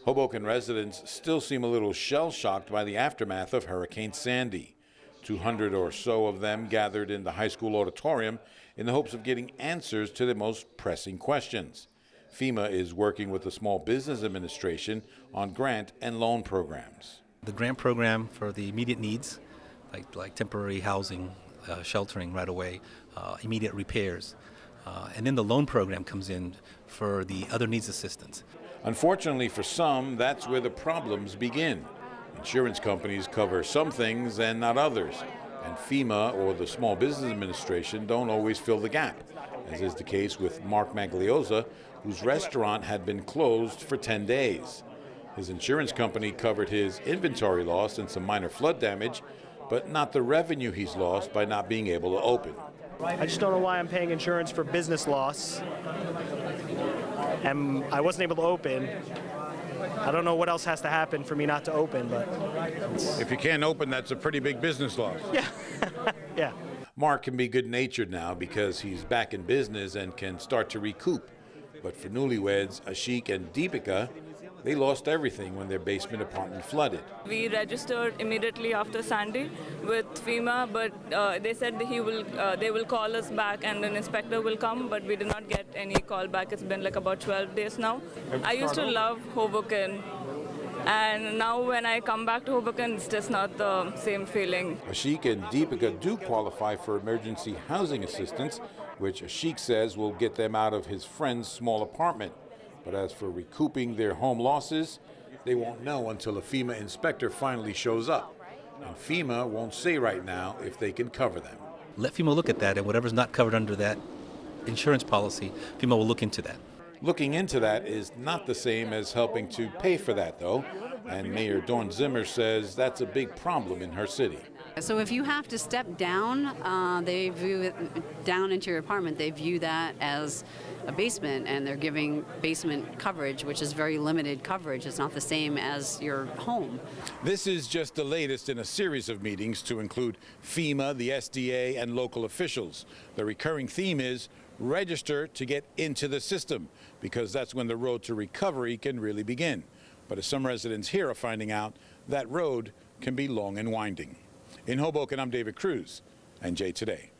Hoboken residents still seem a little shell-shocked by the aftermath of Hurricane Sandy. 200 or so of them gathered in the high school auditorium in the hopes of getting answers to their most pressing questions. FEMA is working with the Small Business Administration on grant and loan programs. The grant program for the immediate needs, like temporary housing, sheltering right away, immediate repairs. And then the loan program comes in for the other needs assistance. Unfortunately for some, that's where the problems begin. Insurance companies cover some things and not others, and FEMA or the Small Business Administration don't always fill the gap, as is the case with Mark Magliosa, whose restaurant had been closed for 10 days. His insurance company covered his inventory loss and some minor flood damage, but not the revenue he's lost by not being able to open. I just don't know why I'm paying insurance for business loss, and I wasn't able to open. I don't know what else has to happen for me not to open, but if you can't open, that's a pretty big business loss. Yeah. Yeah. Mark can be good-natured now because he's back in business and can start to recoup. But for newlyweds, Ashik and Deepika, they lost everything when their basement apartment flooded. We registered immediately after Sandy with FEMA, but they said that they will call us back and an inspector will come, but we did not get any call back. It's been like about 12 days now. I used to love Hoboken, and now when I come back to Hoboken, it's just not the same feeling. Ashik and Deepika do qualify for emergency housing assistance, which Ashik says will get them out of his friend's small apartment. But as for recouping their home losses, they won't know until a FEMA inspector finally shows up. And FEMA won't say right now if they can cover them. Let FEMA look at that, and whatever's not covered under that insurance policy, FEMA will look into that. Looking into that is not the same as helping to pay for that, though. And Mayor Dawn Zimmer says that's a big problem in her city. So if you have to step down, they view it down into your apartment. They view that as a basement, and they're giving basement coverage, which is very limited coverage. It's not the same as your home. This is just the latest in a series of meetings to include FEMA, the SDA, and local officials. The recurring theme is register to get into the system, because that's when the road to recovery can really begin. But as some residents here are finding out, that road can be long and winding. In Hoboken, I'm David Cruz, NJ Today.